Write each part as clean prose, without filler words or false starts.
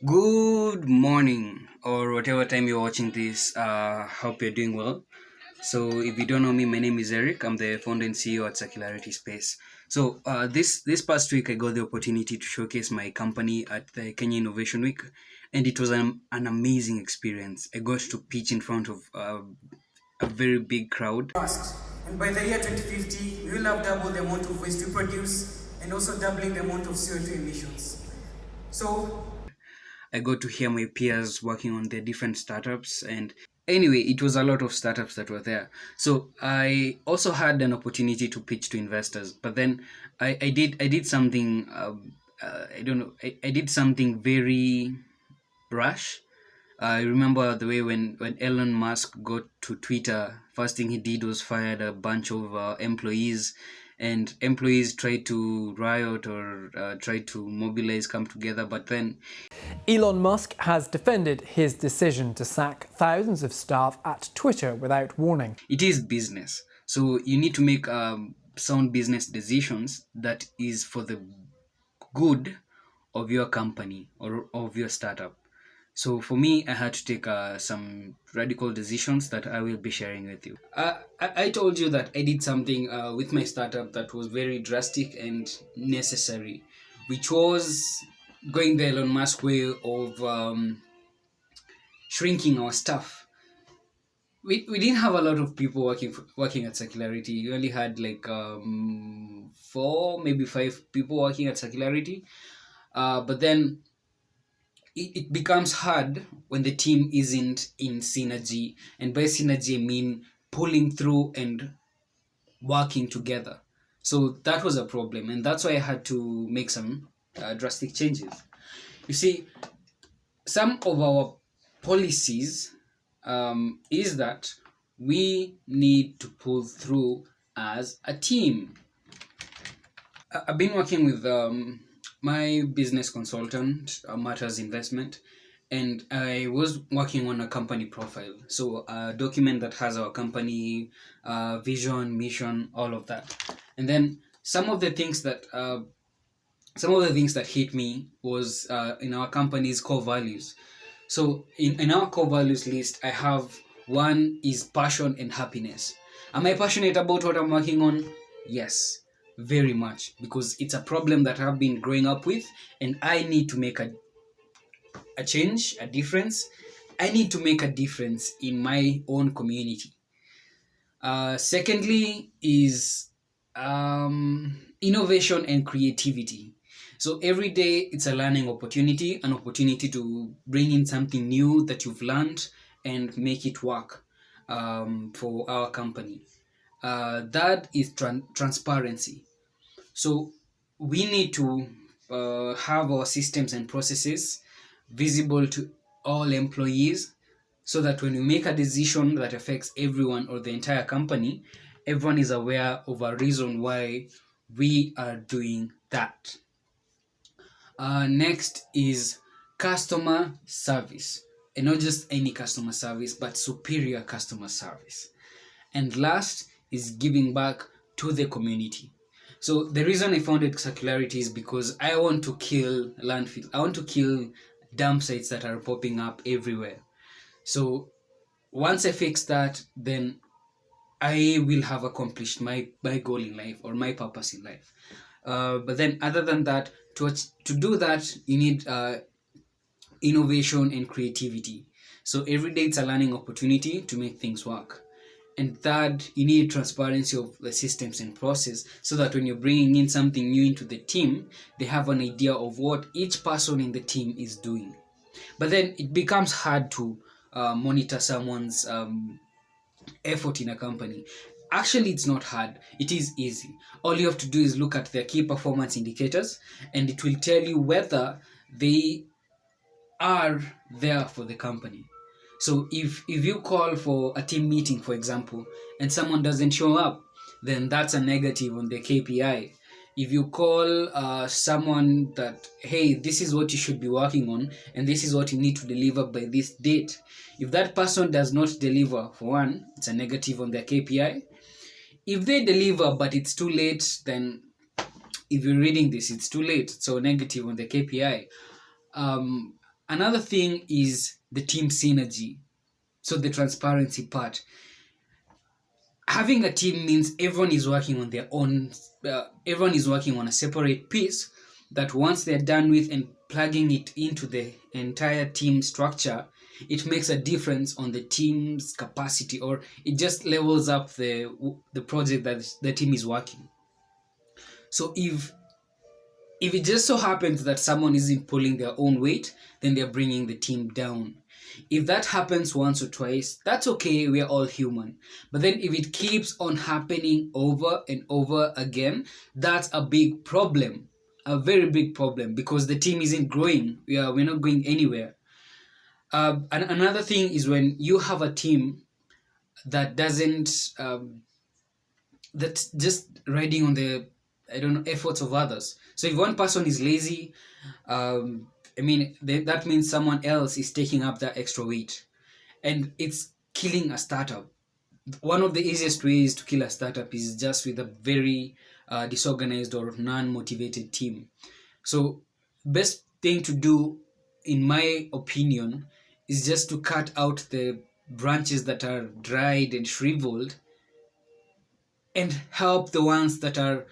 Good morning, or whatever time you're watching this. Hope you're doing well. So, if you don't know me, my name is Eric. I'm the founder and CEO at Circularity Space. So, this past week, I got the opportunity to showcase my company at the Kenya Innovation Week, and it was an amazing experience. I got to pitch in front of a very big crowd. Masks. And by the year 2050, we will have doubled the amount of waste we produce and also doubling the amount of CO2 emissions. So, I got to hear my peers working on their different startups, and anyway, it was a lot of startups that were there. So I also had an opportunity to pitch to investors, but then I did something. I don't know. I did something very rash. I remember the way when Elon Musk got to Twitter, first thing he did was fired a bunch of employees, and employees tried to riot or tried to mobilize, come together, but then Elon Musk has defended his decision to sack thousands of staff at Twitter without warning. it is business. So you need to make sound business decisions that is for the good of your company or of your startup. So for me, I had to take some radical decisions that I will be sharing with you. I told you that I did something with my startup that was very drastic and necessary, which was going the Elon Musk way of shrinking our staff. We didn't have a lot of people working at Circularity. We only had like four, maybe five people working at Circularity. But then it becomes hard when the team isn't in synergy, and by synergy I mean pulling through and working together. So that was a problem, and that's why I had to make some drastic changes. You see, some of our policies is that we need to pull through as a team. I've been working with my business consultant, Matters Investment, and I was working on a company profile. So a document that has our company vision, mission, all of that. And then some of the things that hit me was in our company's core values. So in our core values list, I have one is passion and happiness. Am I passionate about what I'm working on? Yes, very much, because it's a problem that I've been growing up with, and I need to make a change, a difference. I need to make a difference in my own community. Secondly, is innovation and creativity. So every day it's a learning opportunity, an opportunity to bring in something new that you've learned and make it work for our company. That is transparency. So we need to have our systems and processes visible to all employees, so that when we make a decision that affects everyone or the entire company, everyone is aware of a reason why we are doing that. Next is customer service, and not just any customer service, but superior customer service. And last is giving back to the community. So the reason I founded Circularity is because I want to kill landfill. I want to kill dump sites that are popping up everywhere. So once I fix that, then I will have accomplished my goal in life or my purpose in life. But then, other than that, to do that, you need innovation and creativity. So every day it's a learning opportunity to make things work. And third, you need transparency of the systems and process, so that when you're bringing in something new into the team, they have an idea of what each person in the team is doing. But then it becomes hard to monitor someone's effort in a company. Actually, it's not hard, it is easy. All you have to do is look at their key performance indicators, and it will tell you whether they are there for the company. So if you call for a team meeting, for example, and someone doesn't show up, then that's a negative on the KPI. If you call someone that, hey, this is what you should be working on, and this is what you need to deliver by this date, if that person does not deliver, for one, it's a negative on their KPI. If they deliver but it's too late, then if you're reading this, it's too late, so negative on the KPI. Another thing is the team synergy. So the transparency part. Having a team means everyone is working on their own, everyone is working on a separate piece that once they're done with and plugging it into the entire team structure, it makes a difference on the team's capacity, or it just levels up the project that the team is working. So if it just so happens that someone isn't pulling their own weight, then they're bringing the team down. If that happens once or twice, that's okay, we're all human. But then if it keeps on happening over and over again, that's a big problem, a very big problem, because the team isn't growing. We're not going anywhere. And another thing is when you have a team that doesn't, that's just riding on the, I don't know, efforts of others. So if one person is lazy, that means someone else is taking up that extra weight, and it's killing a startup. One of the easiest ways to kill a startup is just with a very disorganized or non-motivated team. So best thing to do, in my opinion, is just to cut out the branches that are dried and shriveled and help the ones that are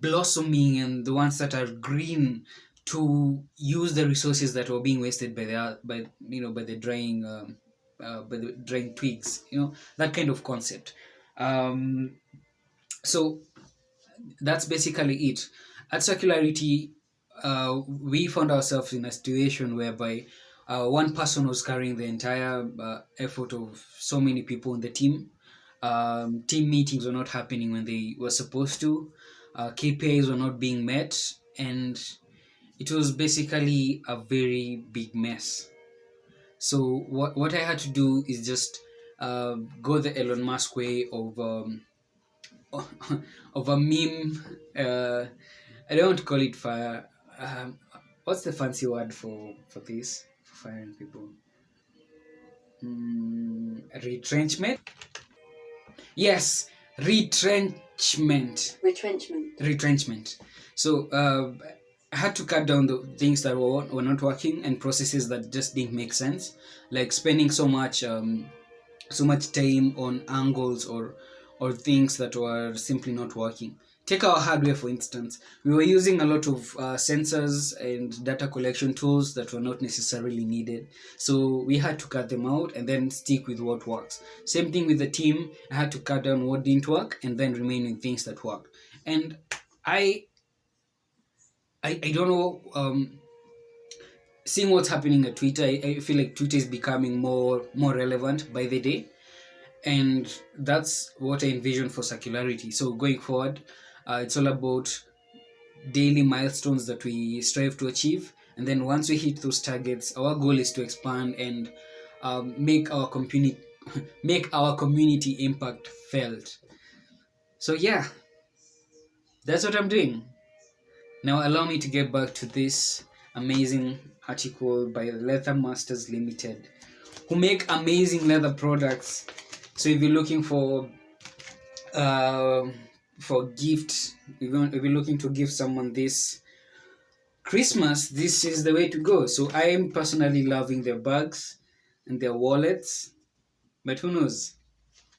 blossoming and the ones that are green to use the resources that were being wasted by the drying twigs, that kind of concept. So that's basically it. At Circularity, we found ourselves in a situation whereby one person was carrying the entire effort of so many people in the team. Team meetings were not happening when they were supposed to. KPIs were not being met, and it was basically a very big mess. So what I had to do is just go the Elon Musk way of of a meme. I don't want to call it fire. What's the fancy word for this? For firing people? Retrenchment? Yes, retrenchment. So I had to cut down the things that were not working and processes that just didn't make sense, like spending so much time on angles or things that were simply not working. Take our hardware, for instance. We were using a lot of sensors and data collection tools that were not necessarily needed. So we had to cut them out and then stick with what works. Same thing with the team. I had to cut down what didn't work and then remain with things that worked. And I don't know, seeing what's happening at Twitter, I feel like Twitter is becoming more relevant by the day. And that's what I envision for Circularity. So going forward, it's all about daily milestones that we strive to achieve. And then once we hit those targets, our goal is to expand and make our community impact felt. So yeah, that's what I'm doing. Now allow me to get back to this amazing article by Leather Masters Limited, who make amazing leather products. So if you're looking for gift, if you're looking to give someone this Christmas, this is the way to go. So I am personally loving their bags and their wallets, but who knows?